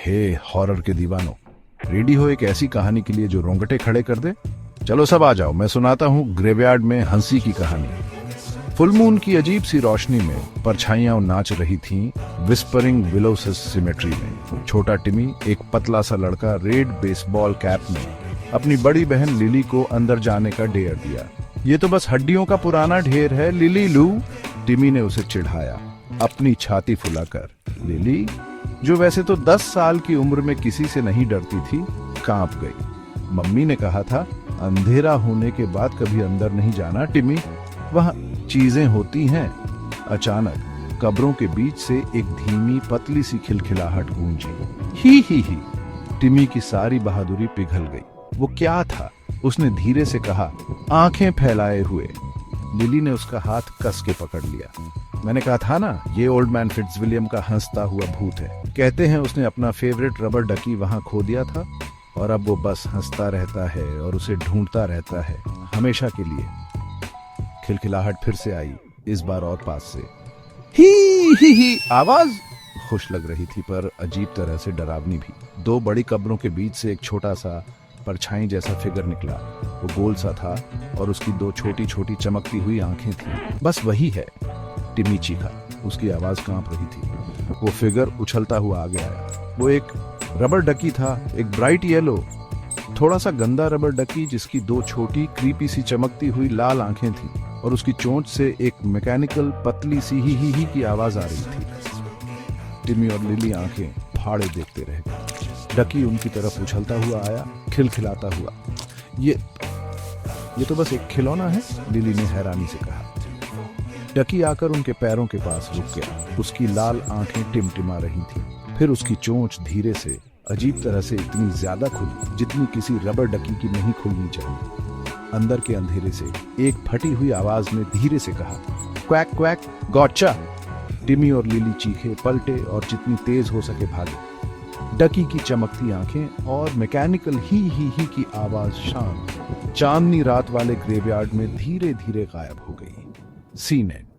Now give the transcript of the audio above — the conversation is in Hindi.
हे हॉरर के दीवानों, रेडी हो एक ऐसी कहानी के लिए जो रोंगटे खड़े कर दे? चलो सब आ जाओ, मैं सुनाता हूँ ग्रेवयार्ड में हंसी की कहानी। फुल मून की अजीब सी रोशनी में परछाइयां नाच रही थीं विस्परिंग विलोसिस सिमेट्री में। छोटा टिमी, एक पतला सा लड़का रेड बेसबॉल कैप में, अपनी बड़ी बहन लिली को अंदर जाने का डेयर दिया। ये तो बस हड्डियों का पुराना ढेर है लिली लू, टिमी ने उसे चिढ़ाया अपनी छाती फुलाकर। लिली, जो वैसे तो 10 साल की उम्र में किसी से नहीं डरती थी, कांप गई। मम्मी ने कहा था अंधेरा होने के बाद कभी अंदर नहीं जाना टिमी, वहां चीजें होती हैं। अचानक कब्रों के बीच से एक धीमी पतली सी खिलखिलाहट गूंजी। ही टिमी की सारी बहादुरी पिघल गई। वो क्या था? उसने धीरे से कहा, आंखें फैलाए हुए। लिली ने उसका हाथ कस के पकड़ लिया। मैंने कहा था ना, ये ओल्ड मैन फिट्जविलियम का हंसता हुआ भूत है। कहते हैं उसने अपना फेवरेट रबर डकी वहां खो दिया था और अब वो बस हंसता रहता है और उसे ढूंढता रहता है, हमेशा के लिए। खिलखिलाहट फिर से आई, इस बार और पास से। ही आवाज खुश लग रही थी पर अजीब तरह से डरावनी भी। 2 बड़ी कब्रों के बीच से एक छोटा सा परछाई जैसा फिगर निकला। वो गोल सा था और उसकी 2 छोटी छोटी चमकती हुई आंखें थी। बस वही है, टिमी चीखा। उसकी आवाज कांप रही थी। वो फिगर उछलता हुआ आगे आया। वो एक रबर डकी था, एक ब्राइट येलो, थोड़ा सा गंदा रबर डकी जिसकी 2 छोटी क्रीपी सी चमकती हुई लाल आंखें थी और उसकी चोंच से एक मैकेनिकल पतली सी ही की आवाज आ रही थी। टिमी और लिली आंखें फाड़े देखते रह गए। डकी उनकी तरफ उछलता हुआ आया, खिलखिलाता हुआ। ये तो बस एक खिलौना है, लिली ने हैरानी से कहा। डकी आकर उनके पैरों के पास रुक गया। उसकी लाल आंखें टिमटिमा रही थीं। फिर उसकी चोंच धीरे से, अजीब तरह से इतनी ज्यादा खुली जितनी किसी रबर डकी की नहीं खुलनी चाहिए। अंदर के अंधेरे से एक फटी हुई आवाज ने धीरे से कहा, क्वैक क्वैक गॉचा। टिमी और लिली चीखे, पलटे और जितनी तेज हो सके भागे। डकी की चमकती आंखें और मैकेनिकल ही की आवाज शांत चांदनी रात वाले ग्रेवयार्ड में धीरे धीरे गायब हो गई। सीनेट।